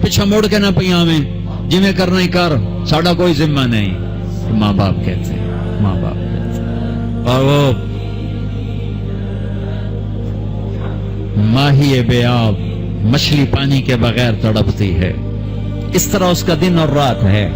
پیچھے مڑ کے نہ پیاویں، جویں کرنا ہی کر، ساڈا کوئی ذمہ نہیں. ماں باپ کہتے ہیں، ماں باپ کہتے ہیں. اور وہ ماہی بے آب مچھلی پانی کے بغیر تڑپتی ہے، اس طرح اس کا دن اور رات ہے.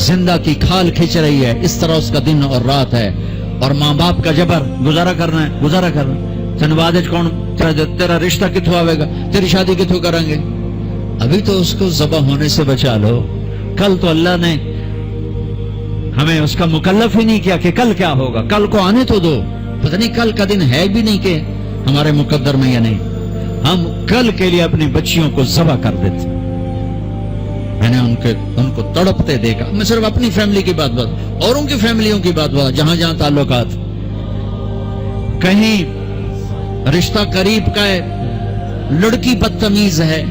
زندہ کی کھال کھچ رہی ہے، اس طرح اس کا دن اور رات ہے. اور ماں باپ کا جبر، گزارا کرنا ہے، گزارا کرنا. تین بعد کون تیرا رشتہ کتوں آئے گا، تیری شادی کتوں کریں گے؟ ابھی تو اس کو ذبح ہونے سے بچا لو. کل تو اللہ نے ہمیں اس کا مکلف ہی نہیں کیا کہ کل کیا ہوگا، کل کو آنے تو دو. پتہ نہیں کل کا دن ہے بھی نہیں کہ ہمارے مقدر میں یا نہیں. ہم کل کے لیے اپنی بچیوں کو ذبح کر دیتے. میں نے ان کو تڑپتے دیکھا. میں صرف اپنی فیملی کی بات اوروں کی فیملیوں کی بات جہاں جہاں تعلقات، کہیں رشتہ قریب کا ہے، لڑکی بدتمیز ہے،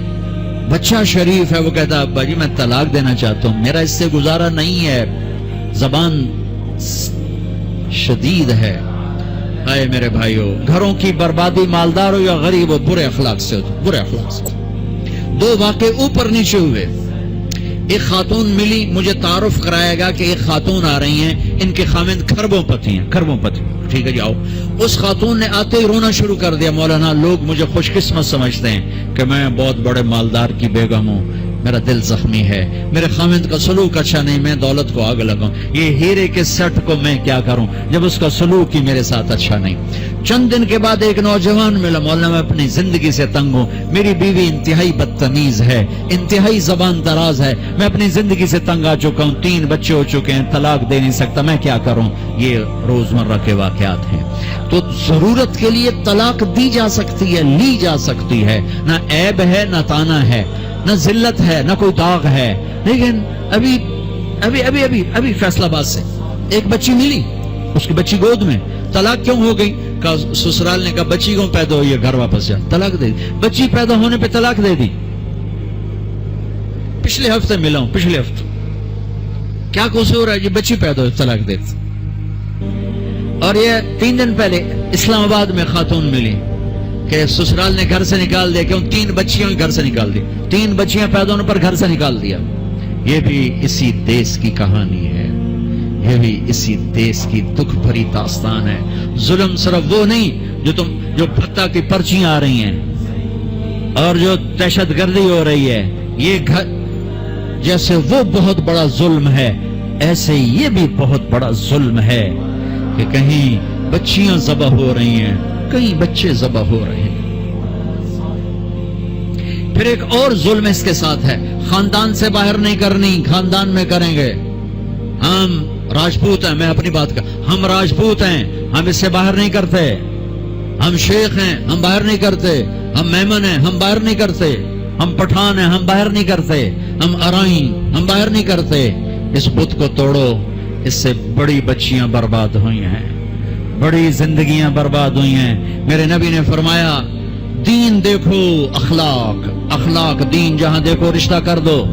بچہ شریف ہے، وہ کہتا ابا جی میں طلاق دینا چاہتا ہوں، میرا اس سے گزارا نہیں ہے، زبان شدید ہے. اے میرے بھائیو، گھروں کی بربادی مالدار ہو یا غریب ہو، برے اخلاق سے ہو، برے اخلاق سے. دو واقعے اوپر نیچے ہوئے. ایک خاتون ملی، مجھے تعارف کرایا گا کہ ایک خاتون آ رہی ہیں، ان کے خامند کھربوں پتی ہیں، کھربوں پتی. ٹھیک ہے جی آؤ. اس خاتون نے آتے ہی رونا شروع کر دیا. مولانا لوگ مجھے خوش قسمت سمجھتے ہیں کہ میں بہت بڑے مالدار کی بیگم ہوں، میرا دل زخمی ہے، میرے خامند کا سلوک اچھا نہیں، میں دولت کو آگ لگاؤں، یہ ہیرے کے سٹ کو میں کیا کروں جب اس کا سلوک ہی میرے ساتھ اچھا نہیں. چند دن کے بعد ایک نوجوان ملا. مولانا میں اپنی زندگی سے تنگ ہوں، میری بیوی انتہائی بدتمیز ہے، انتہائی زبان دراز ہے، میں اپنی زندگی سے تنگ آ چکا ہوں، 3 بچے ہو چکے ہیں، طلاق دے نہیں سکتا، میں کیا کروں. یہ روزمرہ کے واقعات ہیں. تو ضرورت کے لیے طلاق دی جا سکتی ہے، لی جا سکتی ہے، نہ عیب ہے نہ تانا ہے، نہ ذلت ہے نہ کوئی داغ ہے. لیکن ابھی ابھی ابھی ابھی ابھی فیصلہ آباد سے ایک بچی ملی، اس کی بچی گود میں. طلاق کیوں ہو گئی؟ سسرال نے کہا بچی کیوں پیدا ہوئی ہے، گھر واپس جا. طلاق دے دی. بچی پیدا ہونے پہ طلاق دے دی. پچھلے ہفتے ملا ہوں، پچھلے ہفتے. کیا قصور ہے؟ یہ بچی پیدا ہوئی، طلاق دے دی. اور یہ 3 دن پہلے اسلام آباد میں خاتون ملی کہ سسرال نے گھر سے نکال دیا، کیوں 3 بچیاں گھر سے نکال دی، 3 بچیاں پیدا ہونے پر گھر سے نکال دیا. یہ بھی اسی دیس کی کہانی ہے، یہ بھی اسی دیس کی دکھ بھری داستان ہے. ظلم صرف وہ نہیں جو پتہ کی پرچیاں آ رہی ہیں اور جو دہشت گردی ہو رہی ہے، یہ گھر جیسے وہ بہت بڑا ظلم ہے، ایسے یہ بھی بہت بڑا ظلم ہے کہ کہیں بچیاں ذبح ہو رہی ہیں، کئی بچے ذبح ہو رہے ہیں. پھر ایک اور ظلم اس کے ساتھ ہے، خاندان سے باہر نہیں کرنی، خاندان میں کریں گے. ہم راجپوت ہیں، میں اپنی بات کر، ہم راجپوت ہیں، ہم اس سے باہر نہیں کرتے. ہم شیخ ہیں، ہم باہر نہیں کرتے. ہم میمن ہیں، ہم باہر نہیں کرتے. ہم پٹھان ہیں، ہم باہر نہیں کرتے. ہم ارائیں، ہم باہر نہیں کرتے. اس بت کو توڑو، اس سے بڑی بچیاں برباد ہوئی ہیں، بڑی زندگیاں برباد ہوئی ہیں. میرے نبی نے فرمایا دین دیکھو، اخلاق، اخلاق دین جہاں دیکھو رشتہ کر دو.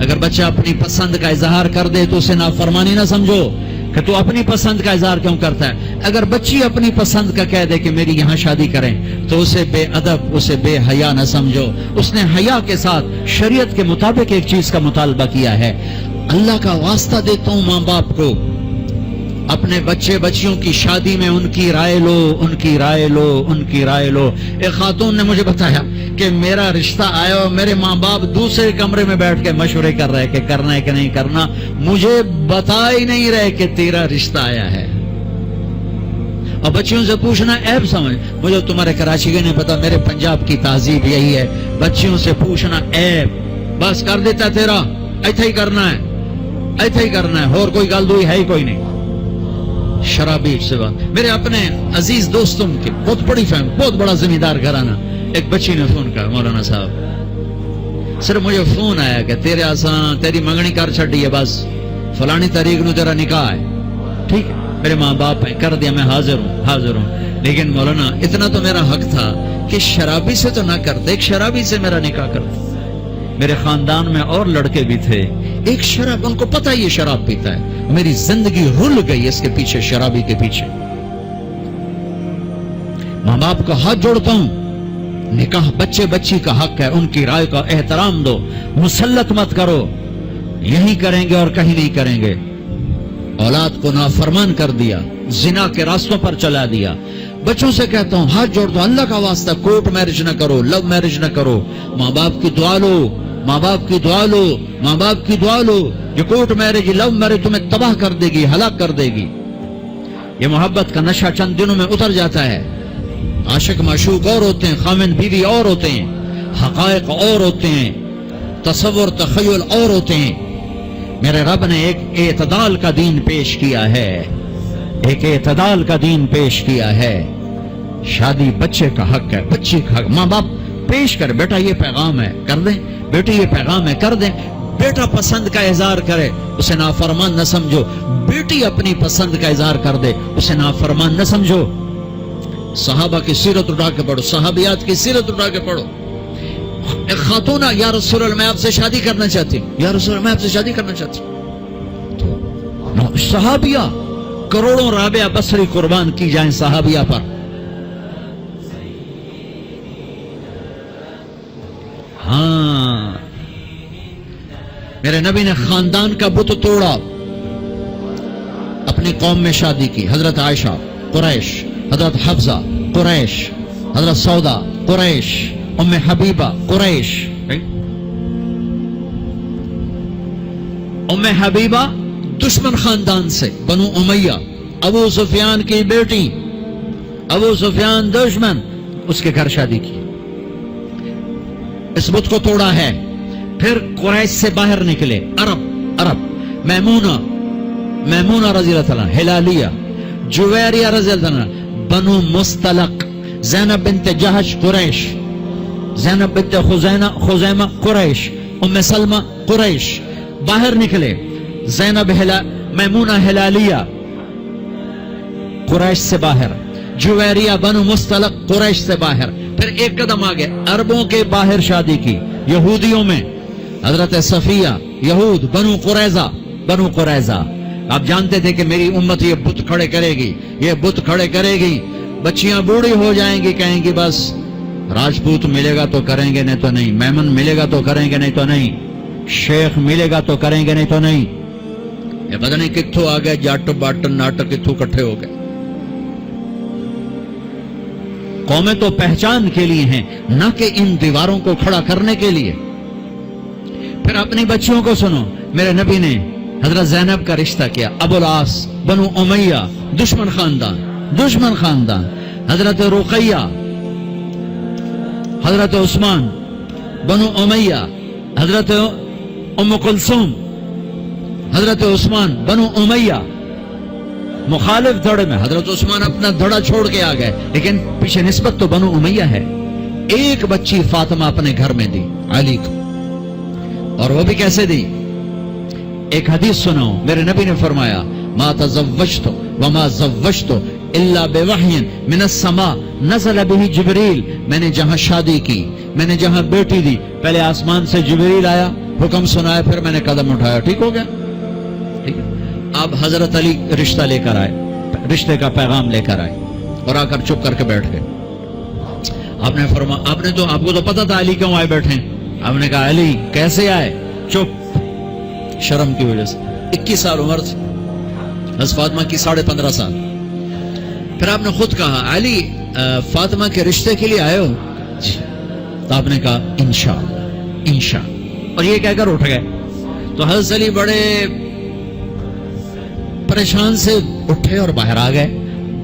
اگر بچہ اپنی پسند کا اظہار کر دے تو اسے نافرمانی نہ سمجھو کہ تو اپنی پسند کا اظہار کیوں کرتا ہے. اگر بچی اپنی پسند کا کہہ دے کہ میری یہاں شادی کریں تو اسے بے ادب، اسے بے حیا نہ سمجھو. اس نے حیا کے ساتھ شریعت کے مطابق ایک چیز کا مطالبہ کیا ہے. اللہ کا واسطہ دیتا ہوں ماں باپ کو، اپنے بچے بچیوں کی شادی میں ان کی رائے لو، ان کی رائے لو، ان کی رائے لو. ایک خاتون نے مجھے بتایا کہ میرا رشتہ آیا اور میرے ماں باپ دوسرے کمرے میں بیٹھ کے مشورے کر رہے کہ کرنا ہے کہ نہیں کرنا، مجھے بتا ہی نہیں رہے کہ تیرا رشتہ آیا ہے. اور بچیوں سے پوچھنا عیب سمجھ، مجھے تمہارے کراچی کے نہیں پتا، میرے پنجاب کی تہذیب یہی ہے، بچیوں سے پوچھنا عیب. بس کر دیتا تیرا، ایتھے ہی کرنا ہے، ایتھے ہی کرنا ہے، اور کوئی گل دوئی ہے ہی کوئی نہیں. شرابی سے بات، میرے اپنے عزیز دوستوں کے بہت بڑی فیملی، بہت بڑا زمیندار گھرانہ. ایک بچی نے فون کیا، مولانا صاحب صرف مجھے فون آیا کہ تیرے آسان تیری منگنی کر چھڑی ہے، بس فلانی تاریخ نو تیرا نکاح ہے. ٹھیک ہے، میرے ماں باپ ہیں، کر دیا، میں حاضر ہوں، حاضر ہوں. لیکن مولانا اتنا تو میرا حق تھا کہ شرابی سے تو نہ کرتے، ایک شرابی سے میرا نکاح کرتے. میرے خاندان میں اور لڑکے بھی تھے، ایک شراب، ان کو پتہ یہ شراب پیتا ہے. میری زندگی رل گئی اس کے پیچھے، شرابی کے پیچھے. ماں باپ کا ہاتھ جوڑتا ہوں نکاح بچے بچی کا حق ہے، ان کی رائے کا احترام دو، مسلط مت کرو، یہی کریں گے اور کہیں نہیں کریں گے۔ اولاد کو نافرمان کر دیا، زنا کے راستوں پر چلا دیا۔ بچوں سے کہتا ہوں ہاتھ جوڑ دو، اللہ کا واسطہ کورٹ میرج نہ کرو، لو میرج نہ کرو، ماں باپ کی دعا لو، ماں باپ کی دعا لو، ماں باپ کی دعا لو۔ یہ کورٹ میرج، لو میرج تمہیں تباہ کر دے گی، ہلاک کر دے گی۔ یہ محبت کا نشہ چند دنوں میں اتر جاتا ہے۔ عاشق معشوق اور ہوتے ہیں، خامن بیوی اور ہوتے ہیں، حقائق اور ہوتے ہیں، تصور تخیل اور ہوتے ہیں۔ میرے رب نے ایک اعتدال کا دین پیش کیا ہے، ایک اعتدال کا دین پیش کیا ہے۔ شادی بچے کا حق ہے، بچی کا حق۔ ماں باپ پیش کر، بیٹا یہ پیغام ہے، کر دیں، بیٹی یہ پیغام ہے، کر دیں۔ بیٹا پسند کا اظہار کرے، اسے نافرمان نہ سمجھو۔ بیٹی اپنی پسند کا اظہار کر دے، اسے نافرمان نہ سمجھو۔ صحابہ کی سیرت اٹھا کے پڑھو، صحابیات کی سیرت اٹھا کے پڑھو۔ ایک خاتون، یا رسول اللہ میں آپ سے شادی کرنا چاہتی ہوں، یا رسول اللہ میں آپ سے شادی کرنا چاہتی ہوں۔ صحابیہ کروڑوں رابعہ بصری قربان کی جائیں صحابیہ پر۔ ہاں، میرے نبی نے خاندان کا بت توڑا، اپنی قوم میں شادی کی۔ حضرت عائشہ قریش، حضرت حفصہ قریش، حضرت سودا قریش، ام حبیبہ قریش۔ ام حبیبہ دشمن خاندان سے، بنو امیہ، ابو سفیان کی بیٹی، ابو سفیان دشمن، اس کے گھر شادی کی، اس بت کو توڑا ہے۔ پھر قریش سے باہر نکلے عرب، میمونہ رضی اللہ عنہ، ہلالیہ، جویریہ رضی اللہ عنہ، بنو مستلق، زینب بنت جہش قریش، زینب بنت خزیمہ قریش، ام سلمہ قریش۔ باہر نکلے، زینب میمونہ ہلالیہ قریش سے باہر، جویریہ بنو مستلق قریش سے باہر۔ پھر ایک قدم آگے عربوں کے باہر شادی کی، یہودیوں میں، حضرت صفیہ، یہود، بنو قریظہ۔ آپ جانتے تھے کہ میری امت یہ بت کھڑے کرے گی، یہ بت کھڑے کرے گی، بچیاں بوڑھی ہو جائیں گی، کہیں گی بس راجپوت ملے گا تو کریں گے نہیں تو نہیں، میمن ملے گا تو کریں گے نہیں تو نہیں، شیخ ملے گا تو کریں گے نہیں تو نہیں۔ یہ پتہ نہیں کتھوں آ گئے، جاٹ باٹ ناٹک کتھوں کٹھے ہو گئے۔ قومیں تو پہچان کے لیے ہیں، نہ کہ ان دیواروں کو کھڑا کرنے کے لیے۔ پھر اپنی بچیوں کو سنو، میرے نبی نے حضرت زینب کا رشتہ کیا، ابو العاص بنو امیہ، دشمن خاندان، حضرت رقیہ، حضرت عثمان بنو امیہ، حضرت ام کلثوم، حضرت عثمان بنو امیہ، مخالف دھڑے میں۔ حضرت عثمان اپنا دھڑا چھوڑ کے آ گئے، لیکن پیچھے نسبت تو بنو امیہ ہے۔ ایک بچی فاطمہ اپنے گھر میں دی علی کو، اور وہ بھی کیسے دی؟ ایک حدیث سنو، میرے نبی نے فرمایا ما تزوجت وما زوجت الا بوحی من السماء نزل به جبریل۔ میں نے جہاں شادی کی، میں نے جہاں بیٹی دی، پہلے آسمان سے جبریل آیا، حکم سنایا، پھر میں نے قدم اٹھایا۔ ٹھیک ہو گیا؟ ٹھیک ہے۔ آپ حضرت علی رشتہ لے کر آئے، رشتے کا پیغام لے کر آئے، اور آ کر چپ کر کے بیٹھ گئے۔ آپ نے فرمایا، آپ کو تو پتا تھا علی کیوں آئے بیٹھے، آپ نے کہا علی کیسے آئے؟ چپ، شرم کی وجہ سے۔ 21 سال عمر تھی حضرت فاطمہ کی، 15.5 سال۔ پھر آپ نے خود کہا علی فاطمہ کے رشتے کے لیے آئے ہو؟ جی۔ تو آپ نے کہا انشاءاللہ، اور یہ کہہ کر اٹھ گئے۔ تو حضرت علی بڑے پریشان سے اٹھے اور باہر آ گئے۔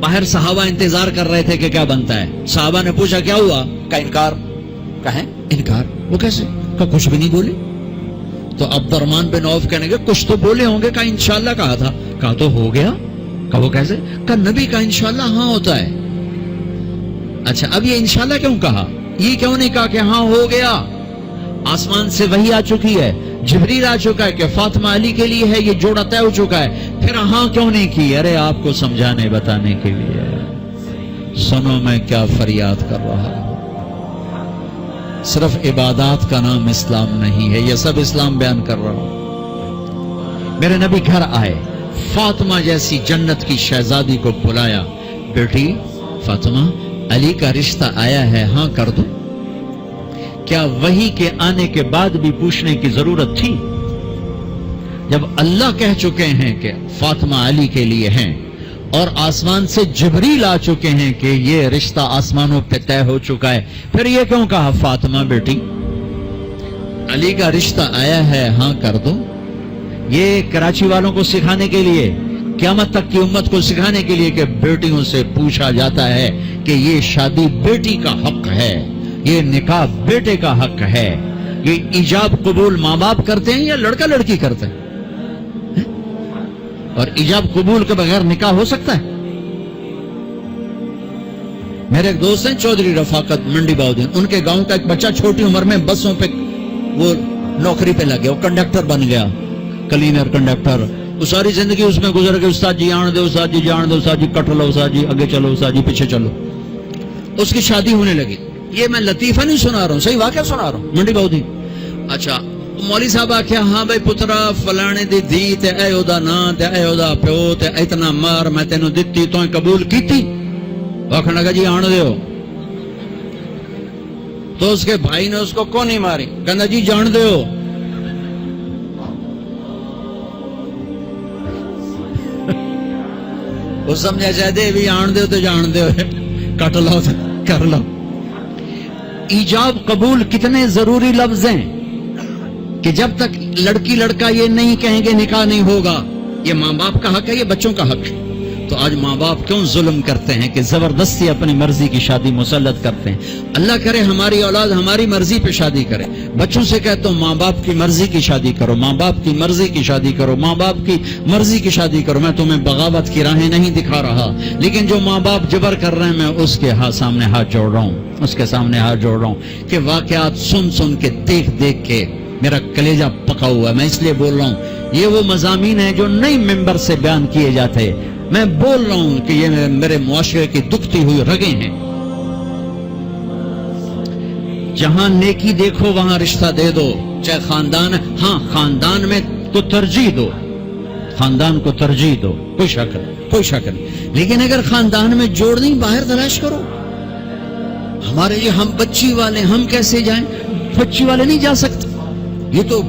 باہر صحابہ انتظار کر رہے تھے کہ کیا بنتا ہے۔ صحابہ نے پوچھا کیا ہوا؟ کہا انکار۔ کہیں انکار؟ وہ کیسے؟ کہا کچھ بھی نہیں بولی۔ تو عبد الرحمن بن عوف کہنے گے کچھ تو بولے ہوں گے۔ کہا انشاءاللہ کہا تھا۔ کہا تو ہو گیا۔ کہا وہ کیسے؟ کہا نبی کا انشاءاللہ ہاں ہوتا ہے۔ اچھا اب یہ انشاءاللہ کیوں کہا؟ یہ کیوں نہیں کہا کہ ہاں ہو گیا؟ آسمان سے وحی آ چکی ہے، جبریل آ چکا ہے کہ فاطمہ علی کے لیے ہے، یہ جوڑا طے ہو چکا ہے، پھر ہاں کیوں نہیں کی؟ ارے آپ کو سمجھانے بتانے کے لیے۔ سنو میں کیا فریاد کر رہا ہوں، صرف عبادات کا نام اسلام نہیں ہے، یہ سب اسلام بیان کر رہا ہوں۔ میرے نبی گھر آئے، فاطمہ جیسی جنت کی شہزادی کو بلایا، بیٹی فاطمہ علی کا رشتہ آیا ہے، ہاں کر دو۔ کیا وحی کے آنے کے بعد بھی پوچھنے کی ضرورت تھی؟ جب اللہ کہہ چکے ہیں کہ فاطمہ علی کے لیے ہیں اور آسمان سے جبریل آ چکے ہیں کہ یہ رشتہ آسمانوں پہ طے ہو چکا ہے، پھر یہ کیوں کہا فاطمہ بیٹی؟ علی کا رشتہ آیا ہے، ہاں کر دو۔ یہ کراچی والوں کو سکھانے کے لیے، قیامت تک کی امت کو سکھانے کے لیے کہ بیٹیوں سے پوچھا جاتا ہے کہ یہ شادی بیٹی کا حق ہے، یہ نکاح بیٹے کا حق ہے۔ یہ ایجاب قبول ماں باپ کرتے ہیں یا لڑکا لڑکی کرتے ہیں؟ اور ایجاب قبول کے بغیر نکاح ہو سکتا ہے؟ میرے ایک دوست ہیں چودھری رفاقت منڈی باؤدین، ان کے گاؤں کا ایک بچہ چھوٹی عمر میں بسوں پہ وہ نوکری پہ لگ گیا، وہ کنڈکٹر بن گیا، کلینر کنڈکٹر۔ وہ ساری زندگی اس میں گزر گئی، استاد جی آن دے، استاد جی جان دے، استاد جی کٹ لو، استاد جی آگے چلو، استاد جی پیچھے چلو۔ اس کی شادی ہونے لگی۔ یہ میں لطیفہ نہیں سنا رہا ہوں، صحیح واقعہ سنا رہا ہوں، منڈی باؤدین۔ اچھا مولوی صاحب آخیا ہاں بھائی پترا فلانے دی دھی تے اے او دا نام تے اے او دا پیو تے اتنا مار میں تینوں دتی تو قبول کیتی؟ آخر لگا جی آن دیو۔ تو اس کے بھائی نے اس کو کون نہیں ماری، کہنا جی جان دیو۔ وہ سمجھا چاہتے بھی آن دیو تو جان دیو، کٹ لو کر لو۔ ایجاب قبول کتنے ضروری لفظ ہیں کہ جب تک لڑکی لڑکا یہ نہیں کہیں گے نکاح نہیں ہوگا۔ یہ ماں باپ کا حق ہے، یہ بچوں کا حق ہے۔ تو آج ماں باپ کیوں ظلم کرتے ہیں کہ زبردستی اپنی مرضی کی شادی مسلط کرتے ہیں؟ اللہ کرے ہماری اولاد ہماری مرضی پہ شادی کرے۔ بچوں سے کہتا ہوں ماں باپ کی مرضی کی شادی کرو، ماں باپ کی مرضی کی شادی کرو، ماں باپ کی مرضی کی شادی کرو۔ میں تمہیں بغاوت کی راہیں نہیں دکھا رہا، لیکن جو ماں باپ جبر کر رہے ہیں میں اس کے سامنے ہاتھ جوڑ رہا ہوں، اس کے سامنے ہاتھ جوڑ رہا ہوں کہ واقعات سن سن کے دیکھ دیکھ کے میرا کلیجہ پکا ہوا ہے۔ میں اس لیے بول رہا ہوں یہ وہ مضامین ہیں جو نئی ممبر سے بیان کیے جاتے، میں بول رہا ہوں کہ یہ میرے معاشرے کی دکھتی ہوئی رگیں ہیں۔ جہاں نیکی دیکھو وہاں رشتہ دے دو، چاہے خاندان، ہاں خاندان میں کو ترجیح دو، خاندان کو ترجیح دو، کوئی شک نہیں، کوئی شک نہیں، لیکن اگر خاندان میں جوڑ نہیں باہر تلاش کرو۔ ہمارے یہ ہم بچی والے، ہم کیسے جائیں؟ بچی والے نہیں جا سکتے، یہ تو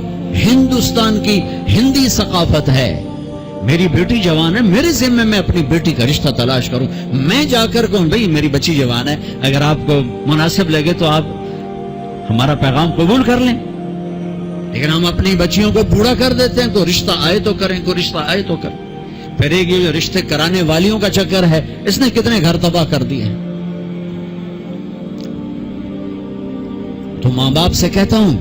ہندوستان کی ہندی ثقافت ہے۔ میری بیٹی جوان ہے، میرے ذمہ میں اپنی بیٹی کا رشتہ تلاش کروں، میں جا کر کہوں بھئی میری بچی جوان ہے، اگر آپ کو مناسب لگے تو آپ ہمارا پیغام قبول کر لیں۔ لیکن ہم اپنی بچیوں کو بوڑھا کر دیتے ہیں، تو رشتہ آئے تو کریں، کوئی رشتہ آئے تو کریں۔ پھر ایک یہ جو رشتے کرانے والیوں کا چکر ہے، اس نے کتنے گھر تباہ کر دیے ہیں۔ تو ماں باپ سے کہتا ہوں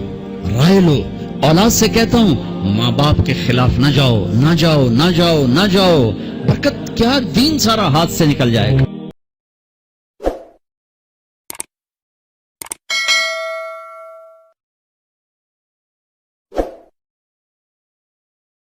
رائے لو، اولاد سے کہتا ہوں ماں باپ کے خلاف نہ جاؤ، نہ جاؤ، نہ جاؤ، نہ جاؤ۔ برکت کیا، دین سارا ہاتھ سے نکل جائے گا۔